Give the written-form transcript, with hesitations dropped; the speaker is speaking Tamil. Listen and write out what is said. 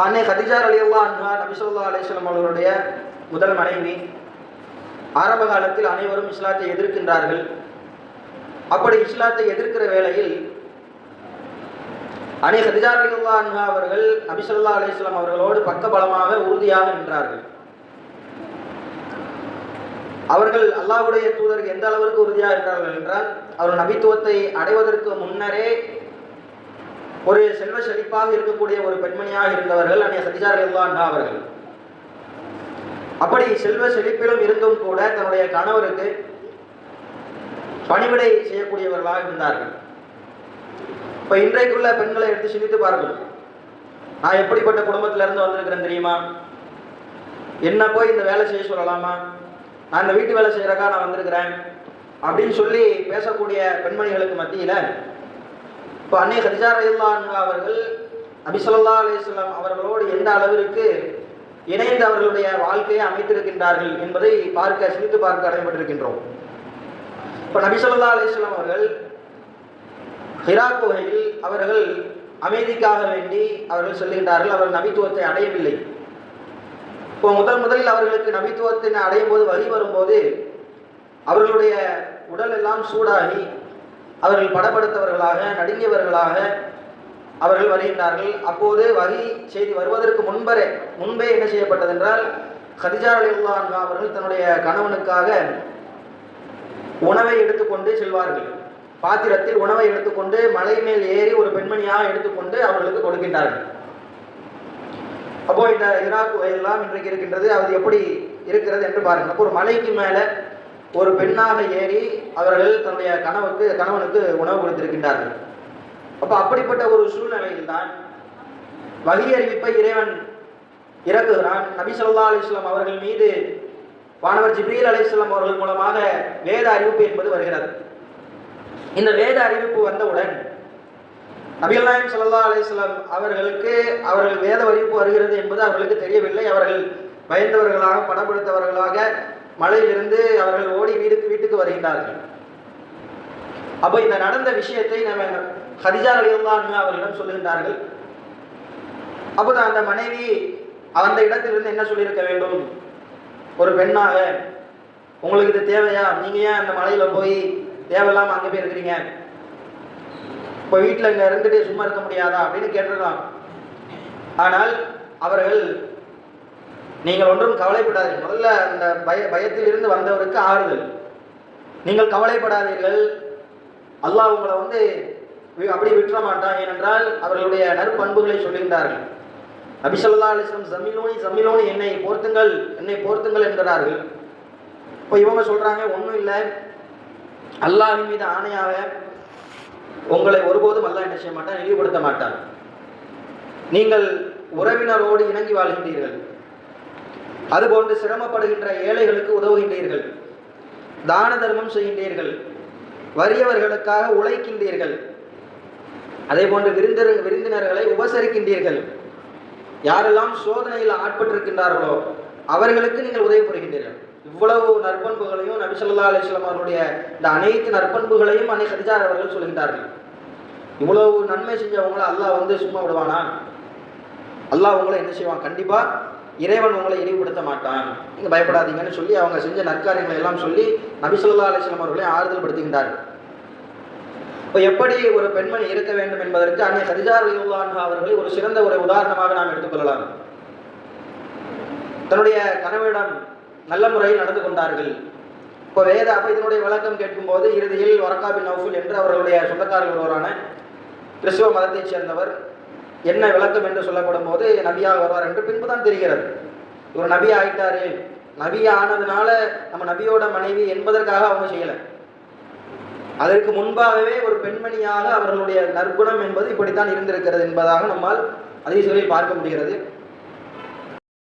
அன்னை கதீஜா ரலியல்லாஹு அன்ஹா நபி ஸல்லல்லாஹு அலைஹி வஸல்லம் அவர்களுடைய முதல் மனைவி. ஆரம்ப காலத்தில் அனைவரும் இஸ்லாத்தை எதிர்க்கின்றார்கள். அப்படி இஸ்லாத்தை எதிர்க்கிற வேளையில் அன்னை கதீஜா ரலியல்லாஹு அன்ஹா அவர்கள் நபி ஸல்லல்லாஹு அலைஹி வஸல்லம் அவர்களோடு பக்கபலமாக உறுதியாக நின்றார்கள். அவர்கள் அல்லாஹ்வுடைய தூதருக்கு எந்த அளவிற்கு உறுதியாக இருக்கிறார்கள் என்றால், அவர் நபித்துவத்தை அடைவதற்கு முன்னரே ஒரு செல்வ செழிப்பாக இருக்கக்கூடிய ஒரு பெண்மணியாக இருந்தவர்கள் அன்னை கதீஜா ரலியல்லாஹு அன்ஹா அவர்கள். அப்படி செல்வ செழிப்பிலும் இருந்தும் கூட தன்னுடைய கணவருக்கு பணிவிடை செய்யக்கூடியவர்களாக இருந்தார்கள். இப்போ இன்றைக்குள்ள பெண்களை எடுத்து சிந்தித்து பாருங்கள். நான் எப்படிப்பட்ட குடும்பத்திலிருந்து வந்திருக்கிறேன் தெரியுமா? என்ன போய் இந்த வேலை செய்ய சொல்லலாமா? நான் இந்த வீட்டு வேலை செய்யறக்கா நான் வந்திருக்கிறேன் அப்படின்னு சொல்லி பேசக்கூடிய பெண்மணிகளுக்கு மத்தியில் இப்போ அன்னை கதீஜா ரலியல்லாஹு அன்ஹா அவர்கள் நபி ஸல்லல்லாஹு அலைஹி வஸல்லம் அவர்களோடு எந்த அளவிற்கு இணைந்து அவர்களுடைய வாழ்க்கையை அமைத்திருக்கின்றார்கள் என்பதை சிந்தித்து பார்க்க கடமைப்பட்டிருக்கின்றோம். இப்போ நபி ஸல்லல்லாஹு அலைஹி வஸல்லம் அவர்கள் ஹிரா குகையில் அவர்கள் அமைதிக்காக வேண்டி அவர்கள் செல்கின்றார்கள். அவர்கள் நபித்துவத்தை அடையவில்லை. இப்போ முதலில் அவர்களுக்கு நபித்துவத்தை அடையும் போது வழி வரும்போது அவர்களுடைய உடல் எல்லாம் சூடாகி அவர்கள் படப்படுத்தவர்களாக நடுங்கியவர்களாக அவர்கள் வருகின்றார்கள். அப்போது வகி செய்தி வருவதற்கு முன்பே என்ன செய்யப்பட்டது என்றால், கதீஜா ரலியல்லாஹு அன்ஹா அவர்கள் தன்னுடைய கணவனுக்காக உணவை எடுத்துக்கொண்டு செல்வார்கள். பாத்திரத்தில் உணவை எடுத்துக்கொண்டு மலை மேல் ஏறி ஒரு பெண்மணியாக எடுத்துக்கொண்டு அவர்களுக்கு கொடுக்கின்றார்கள். அப்போ இந்த ஹிரா குகையெல்லாம் இன்றைக்கு இருக்கின்றது. அது எப்படி இருக்கிறது என்று பாருங்கள். அப்போ ஒரு மலைக்கு மேலே ஒரு பெண்ணாக ஏறி அவர்கள் தன்னுடைய கணவனுக்கு உணவு கொடுத்திருக்கின்றார்கள். அப்போ அப்படிப்பட்ட ஒரு சூழ்நிலையில் தான் வஹி அறிவிப்பை இறைவன் இறக்குகிறான். நபி ஸல்லல்லாஹு அலைஹி வஸல்லம் அவர்கள் மீது வானவர் ஜிப்ரீல் அலைஹிஸ்ஸலாம் அவர்கள் மூலமாக வேத அறிவிப்பு என்பது வருகிறது. இந்த வேத அறிவிப்பு வந்தவுடன் நபிகள் நாயகம் ஸல்லல்லாஹு அலைஹி வஸல்லம் அவர்கள் வேத அறிவிப்பு வருகிறது என்பது அவர்களுக்கு தெரியவில்லை. அவர்கள் பயந்தவர்களாக படப்படுத்தவர்களாக மலையிலிருந்து அவர்கள் ஓடி வீட்டுக்கு வருகின்றார்கள். அப்போ இந்த நடந்த விஷயத்தை நம்ம கதீஜா ரலியல்லாஹு அன்ஹா அவர்களிடம் சொல்லுகின்றார்கள். அப்போது அந்த மனைவி அந்த இடத்திலிருந்து என்ன சொல்லியிருக்க வேண்டும்? ஒரு பெண்ணாக உங்களுக்கு இது தேவையா? நீங்கள் ஏன் அந்த மலையில் போய் தேவையில்லாமல் அங்கே போய் இருக்கிறீங்க? இப்போ வீட்டில் இங்கே இருந்துட்டு சும்மா இருக்க முடியாதா அப்படின்னு கேட்டிருக்கலாம். ஆனால் அவர்கள் நீங்கள் ஒன்றும் கவலைப்படாதீர்கள். முதல்ல அந்த பயத்தில் இருந்து வந்தவருக்கு ஆறுதல். நீங்கள் கவலைப்படாதீர்கள், அல்லாஹ் உங்களை அப்படி விட்டுற மாட்டான். ஏனென்றால் அவர்களுடைய நற்பண்புகளை சொல்லுகின்றார்கள். நபி ஸல்லல்லாஹு அலைஹி வஸல்லம் ஜமிலோனி என்னை போர்த்துங்கள் என்கிறார்கள். இப்போ இவங்க சொல்றாங்க, ஒன்றும் இல்லை, அல்லாஹ்வின் மீது ஆணையாக உங்களை ஒருபோதும் அல்லாஹ் என்ன செய்ய மாட்டான், இழிவுபடுத்த மாட்டான். நீங்கள் உறவினரோடு இணங்கி வாழ்கின்றீர்கள், அதுபோன்று சிரமப்படுகின்ற ஏழைகளுக்கு உதவுகின்றீர்கள், தான தர்மம் செய்கின்றீர்கள், வறியவர்களுக்காக உழைக்கின்றீர்கள், அதே போன்று விருந்தினர்களை உபசரிக்கின்றீர்கள். யாரெல்லாம் சோதனையில் ஆட்பட்டிருக்கின்றார்களோ அவர்களுக்கு நீங்கள் உதவி புரிகின்றீர்கள். இவ்வளவு நற்பண்புகளையும் நபி ஸல்லல்லாஹு அலைஹி வஸல்லம் அவர்களுடைய இந்த அனைத்து நற்பண்புகளையும் அன்னை கதீஜா அவர்கள் சொல்கின்றார்கள். இவ்வளவு நன்மை செஞ்சவங்களை அல்லாஹ் சும்மா விடுவானா? அல்லாஹ் உங்களை என்ன செய்வான்? கண்டிப்பா இறைவன் உங்களை இழிவுபடுத்த மாட்டான், நீங்கள் பயப்படாதீங்கன்னு சொல்லி அவங்க செஞ்ச நற்காரியங்களை எல்லாம் சொல்லி நபி ஸல்லல்லாஹு அலைஹி வஸல்லம் அவர்களை ஆறுதல் படுத்துகின்றார்கள். இப்போ எப்படி ஒரு பெண்மணி இருக்க வேண்டும் என்பதற்கு அன்னை கதீஜா ரலியல்லாஹு அன்ஹா அவர்களை ஒரு சிறந்த ஒரு உதாரணமாக நாம் எடுத்துக்கொள்ளலாம். தன்னுடைய கணவனிடம் நல்ல முறையில் நடந்து கொண்டார்கள். இப்போ இதனுடைய விளக்கம் கேட்கும்போது இறுதியில் வரக்கா பின் நௌஃபல் என்று அவர்களுடைய சொந்தக்காரர்கள் ஒருவரான கிறிஸ்துவ மதத்தைச் சேர்ந்தவர் என்ன விளக்கம் என்று சொல்லப்படும் போது நபியாக வருவார் என்று பின்பு தான் தெரிகிறது. இவர் நபி ஆயிட்டாரு, நபி ஆனதுனால நம்ம நபியோட மனைவி என்பதற்காக அவங்க செய்யலை. அதற்கு முன்பாகவே ஒரு பெண்மணியாக அவர்களுடைய நற்குணம் என்பது இப்படித்தான் இருந்திருக்கிறது என்பதாக நம்மால் ஹதீஸ்களில் பார்க்க முடிகிறது.